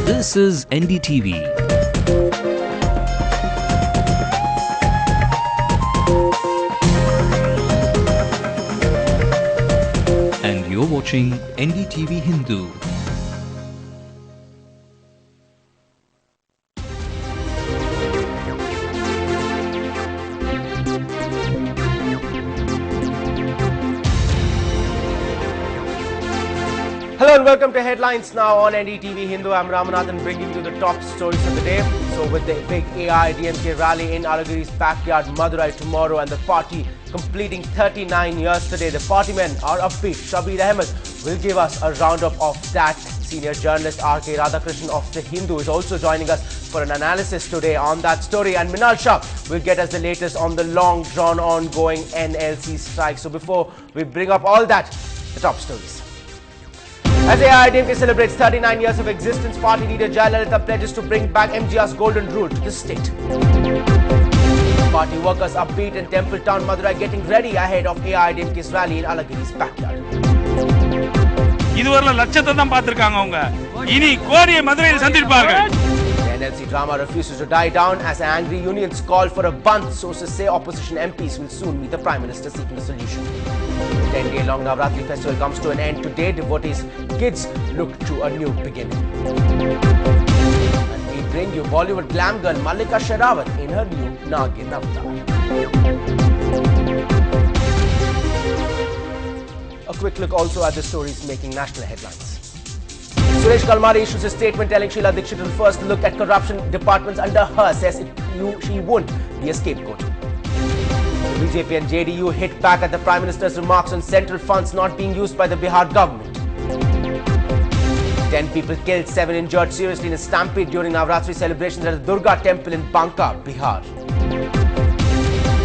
This is NDTV. And you're watching Ndtv-Hindu. Hello and welcome to Headlines Now on Ndtv-Hindu. I'm Ramanathan bringing you the top stories of the day. So with the big AIADMK rally in Alagiri's backyard, Madurai tomorrow and the party completing 39 years today, the party men are upbeat. Shabir Ahmed will give us a roundup of that. Senior journalist R.K. Radhakrishnan of The Hindu is also joining us for an analysis today on that story. And Minal Shah will get us the latest on the long drawn ongoing NLC strike. So before we bring up all that, the top stories. As AIADMK celebrates 39 years of existence, party leader Jayalalitha pledges to bring back MGR's golden rule to the state. Party workers upbeat in Temple Town, Madurai getting ready ahead of AIADMK's rally in Alagiri's backyard. The NLC drama refuses to die down as angry unions call for a Bandh. Sources say opposition MPs will soon meet the Prime Minister seeking a solution. The 10-day-long Navratri festival comes to an end today. Devotees' kids look to a new beginning. And we bring you Bollywood glam girl Mallika Sherawat in her new Nagin avatar. A quick look also at the stories making national headlines. Suresh Kalmari issues a statement telling Sheila Dikshit will first look at corruption departments under her, says she won't be a scapegoat. The BJP and JDU hit back at the Prime Minister's remarks on central funds not being used by the Bihar government. 10 people killed, 7 injured seriously in a stampede during Navratri celebrations at the Durga temple in Banka, Bihar.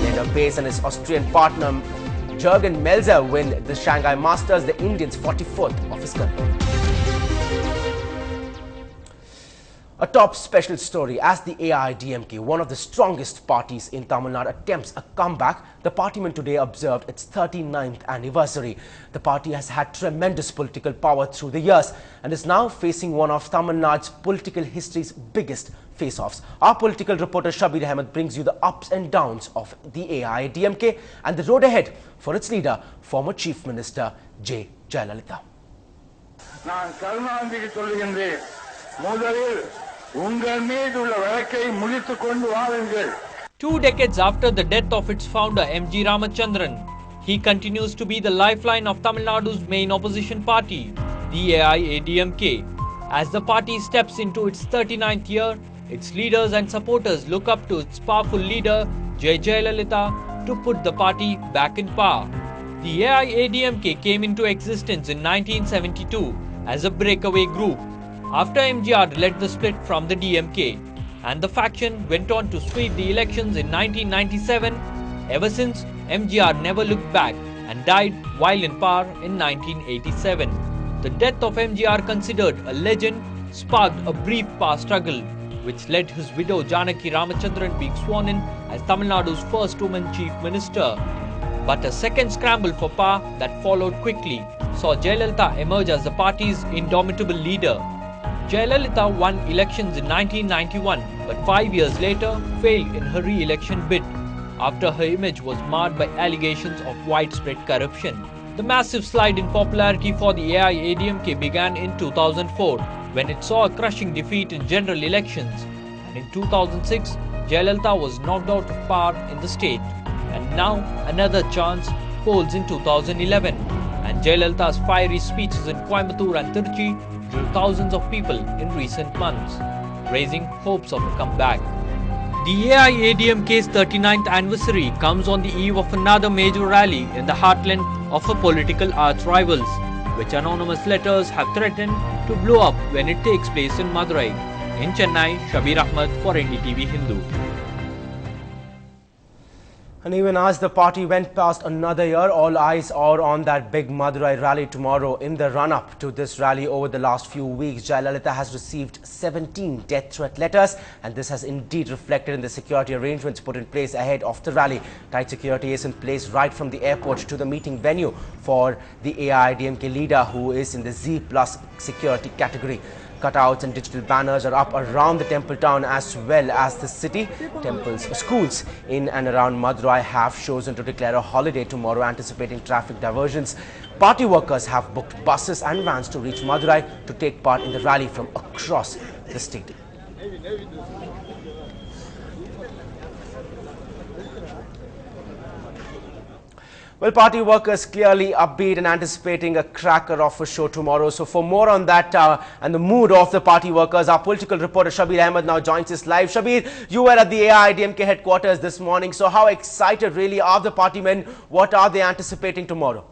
Leander Pace and his Austrian partner Jürgen Melzer win the Shanghai Masters, the Indians' 44th of his career. A top special story as the AIADMK, one of the strongest parties in Tamil Nadu, attempts a comeback. The partyman today observed its 39th anniversary. The party has had tremendous political power through the years and is now facing one of Tamil Nadu's political history's biggest face-offs. Our political reporter Shabir Ahmed brings you the ups and downs of the AIADMK and the road ahead for its leader, former Chief Minister J. Jayalalitha. 2 decades after the death of its founder M.G. Ramachandran, he continues to be the lifeline of Tamil Nadu's main opposition party, the AIADMK. As the party steps into its 39th year, its leaders and supporters look up to its powerful leader, J. Jayalalitha, to put the party back in power. The AIADMK came into existence in 1972 as a breakaway group, after MGR led the split from the DMK, and the faction went on to sweep the elections in 1997. Ever since, MGR never looked back and died while in power in 1987. The death of MGR, considered a legend, sparked a brief power struggle, which led his widow Janaki Ramachandran being sworn in as Tamil Nadu's first woman chief minister. But a second scramble for power that followed quickly saw Jayalalitha emerge as the party's indomitable leader. Jayalalitha won elections in 1991, but 5 years later failed in her re-election bid after her image was marred by allegations of widespread corruption. The massive slide in popularity for the AIADMK began in 2004, when it saw a crushing defeat in general elections. And in 2006, Jayalalitha was knocked out of power in the state. And now another chance polls in 2011. And Jayalalitha's fiery speeches in Coimbatore and Tirchi drew thousands of people in recent months, raising hopes of a comeback. The AIADMK's 39th anniversary comes on the eve of another major rally in the heartland of her political arch rivals, which anonymous letters have threatened to blow up when it takes place in Madurai. In Chennai, Shabir Ahmed for NDTV-Hindu. And even as the party went past another year, all eyes are on that big Madurai rally tomorrow. In the run-up to this rally over the last few weeks, Jayalalitha has received 17 death threat letters, and this has indeed reflected in the security arrangements put in place ahead of the rally. Tight security is in place right from the airport to the meeting venue for the AIADMK leader, who is in the Z+ security category. Cutouts and digital banners are up around the temple town as well as the city. Temples, schools in and around Madurai have chosen to declare a holiday tomorrow, anticipating traffic diversions. Party workers have booked buses and vans to reach Madurai to take part in the rally from across the state. Well, party workers clearly upbeat and anticipating a cracker of a show tomorrow. So for more on that and the mood of the party workers, our political reporter Shabir Ahmed now joins us live. Shabir, you were at the AIADMK headquarters this morning. So how excited really are the party men? What are they anticipating tomorrow?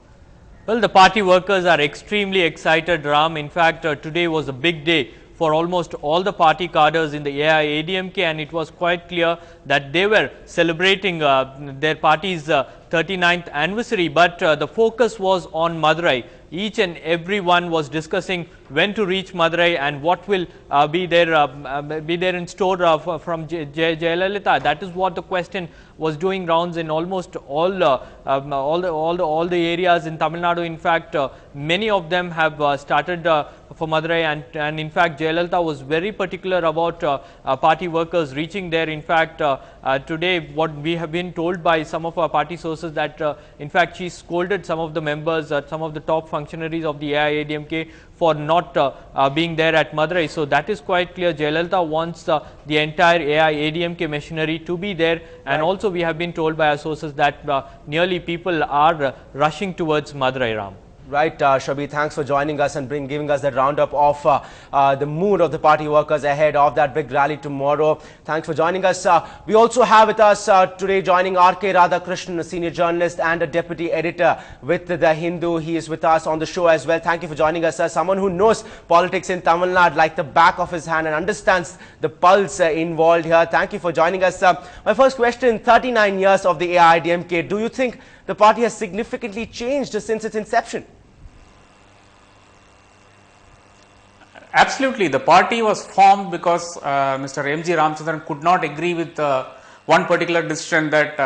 Well, the party workers are extremely excited, Ram. In fact, today was a big day for almost all the party cadres in the AIADMK, and it was quite clear that they were celebrating their party's 39th anniversary, but the focus was on Madurai. Each and every one was discussing when to reach Madurai and what will be there in store from Jayalalitha. That is what the question was doing rounds in almost all the areas in Tamil Nadu. In fact, many of them have started for Madurai, and in fact Jayalalitha was very particular about party workers reaching there. In fact, today what we have been told by some of our party sources that in fact she scolded some of the members, some of the top functionaries of the AIADMK for not being there at Madurai. So that is quite clear. Jayalalitha wants the entire AIADMK machinery to be there, and also we have been told by our sources that nearly people are rushing towards Madurai, Ram. Right, Shabir, thanks for joining us and giving us that roundup of the mood of the party workers ahead of that big rally tomorrow. Thanks for joining us. We also have with us today joining R.K. Radhakrishnan, a senior journalist and a deputy editor with The Hindu. He is with us on the show as well. Thank you for joining us, someone who knows politics in Tamil Nadu like the back of his hand and understands the pulse involved here. Thank you for joining us. My first question, 39 years of the AIADMK, do you think the party has significantly changed since its inception? Absolutely. The party was formed because Mr. M.G. Ramachandran could not agree with one particular decision that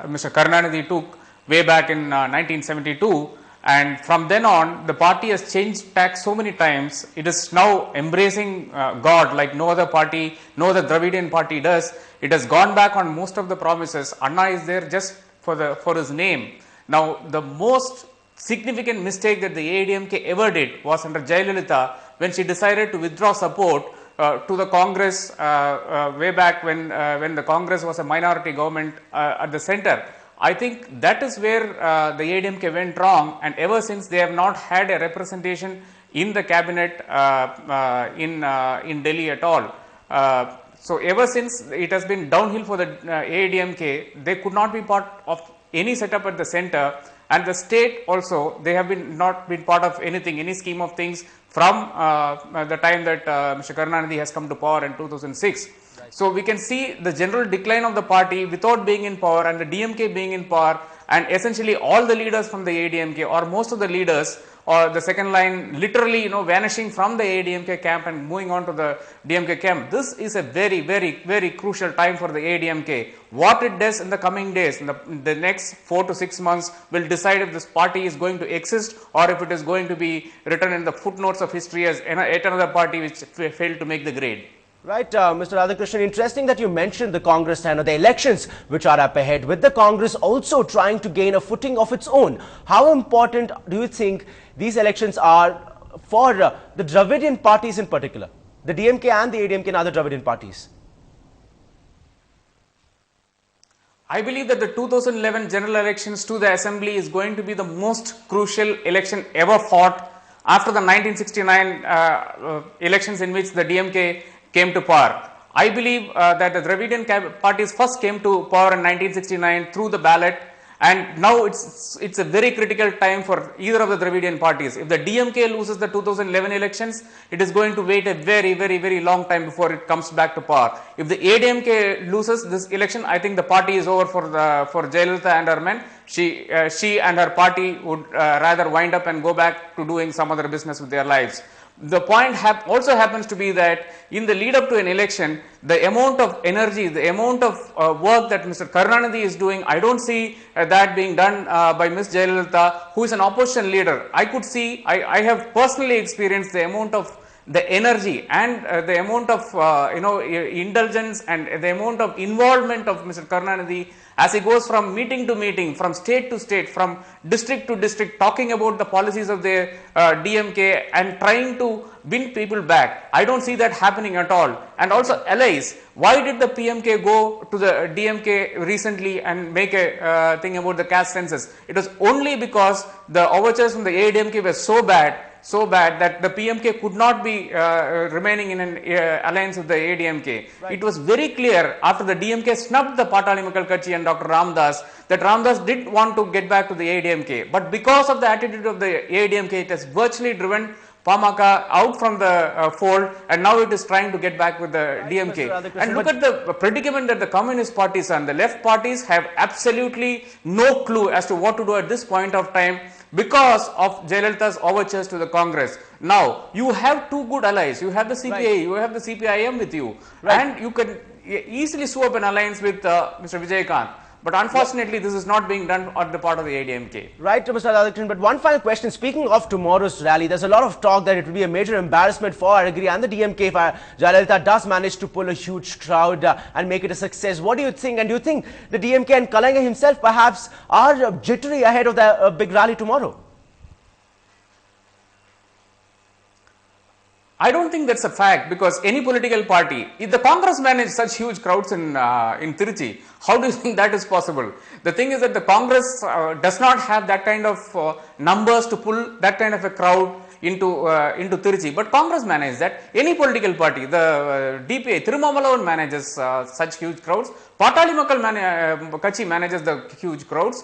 Mr. Karunanidhi took way back in 1972, and from then on the party has changed tack so many times. It is now embracing God like no other party, no other Dravidian party does. It has gone back on most of the promises. Anna is there just for his name. Now the most significant mistake that the AIADMK ever did was under Jayalalitha, when she decided to withdraw support to the Congress way back when the Congress was a minority government at the center. I think that is where the AIADMK went wrong, and ever since they have not had a representation in the cabinet in Delhi at all. So ever since it has been downhill for the AIADMK, they could not be part of any setup at the center. And the state also, they have not been part of anything, any scheme of things from the time that Mr. Karunanidhi has come to power in 2006. Right. So we can see the general decline of the party without being in power, and the DMK being in power, and essentially all the leaders from the AIADMK, or most of the leaders, or the second line, literally vanishing from the AIADMK camp and moving on to the DMK camp. This is a very, very, very crucial time for the AIADMK. What it does in the coming days, in the next 4 to 6 months, will decide if this party is going to exist or if it is going to be written in the footnotes of history as yet another party which failed to make the grade. Right, Mr. Radhakrishnan, interesting that you mentioned the Congress and the elections which are up ahead, with the Congress also trying to gain a footing of its own. How important do you think these elections are for the Dravidian parties in particular, the DMK and the AIADMK and other Dravidian parties? I believe that the 2011 general elections to the assembly is going to be the most crucial election ever fought after the 1969 elections in which the DMK came to power. I believe that the Dravidian parties first came to power in 1969 through the ballot, and now it's a very critical time for either of the Dravidian parties. If the DMK loses the 2011 elections, it is going to wait a very, very, very long time before it comes back to power. If the AIADMK loses this election, I think the party is over for Jayalalitha and her men. She and her party would rather wind up and go back to doing some other business with their lives. The point also happens to be that in the lead up to an election, the amount of energy, the amount of work that Mr. Karunanidhi is doing, I don't see that being done by Ms. Jayalalitha, who is an opposition leader. I could see, I have personally experienced the amount of the energy and the amount of indulgence and the amount of involvement of Mr. Karunanidhi as he goes from meeting to meeting, from state to state, from district to district, talking about the policies of the DMK and trying to win people back. I don't see that happening at all. And also allies, why did the PMK go to the DMK recently and make a thing about the caste census? It was only because the overtures from the ADMK were so bad that the PMK could not be remaining in an alliance with the ADMK. Right. It was very clear after the DMK snubbed the Patali Makkal Katchi and Dr. Ramdas that Ramdas did want to get back to the ADMK. But because of the attitude of the ADMK, it has virtually driven Pamaka out from the fold, and now it is trying to get back with the DMK. And look at the predicament that the communist parties and the left parties have absolutely no clue as to what to do at this point of time because of Jayalalitha's overtures to the Congress. Now, you have two good allies. You have the CPI, you have the CPIM with you, and you can easily sew up an alliance with Mr. Vijaykanth. But unfortunately, this is not being done on the part of the ADMK. Right, Mr. Radhakrishnan. But one final question. Speaking of tomorrow's rally, there's a lot of talk that it will be a major embarrassment for Aragiri and the DMK if Jayalalitha does manage to pull a huge crowd and make it a success. What do you think? And do you think the DMK and Kalanga himself perhaps are jittery ahead of the big rally tomorrow? I don't think that's a fact, because any political party, if the Congress managed such huge crowds in Tiruchi, how do you think that is possible? The thing is that the Congress does not have that kind of numbers to pull that kind of a crowd into Tiruchi, but Congress manages that. Any political party, the DPI, Tirumamalavan manages such huge crowds. Patali Makkal Katchi manages the huge crowds.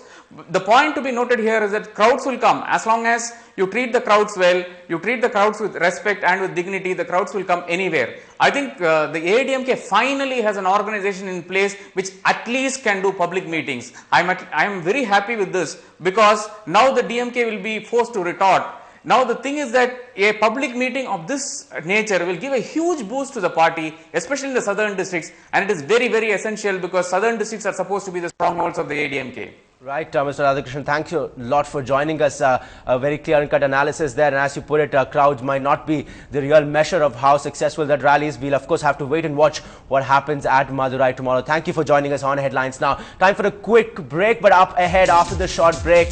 The point to be noted here is that crowds will come as long as you treat the crowds well, you treat the crowds with respect and with dignity. The crowds will come anywhere. I think the ADMK finally has an organization in place which at least can do public meetings. I am very happy with this, because now the DMK will be forced to retort. Now the thing is that a public meeting of this nature will give a huge boost to the party, especially in the southern districts, and it is very, very essential because southern districts are supposed to be the strongholds of the ADMK. Right, Mr. Radhakrishnan, thank you a lot for joining us. A very clear and cut analysis there, and as you put it, crowds might not be the real measure of how successful that rally is. We'll of course have to wait and watch what happens at Madurai tomorrow. Thank you for joining us on Headlines Now. Time for a quick break, but up ahead after the short break,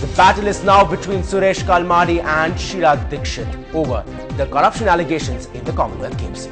the battle is now between Suresh Kalmadi and Chirag Dixit over the corruption allegations in the Commonwealth Games.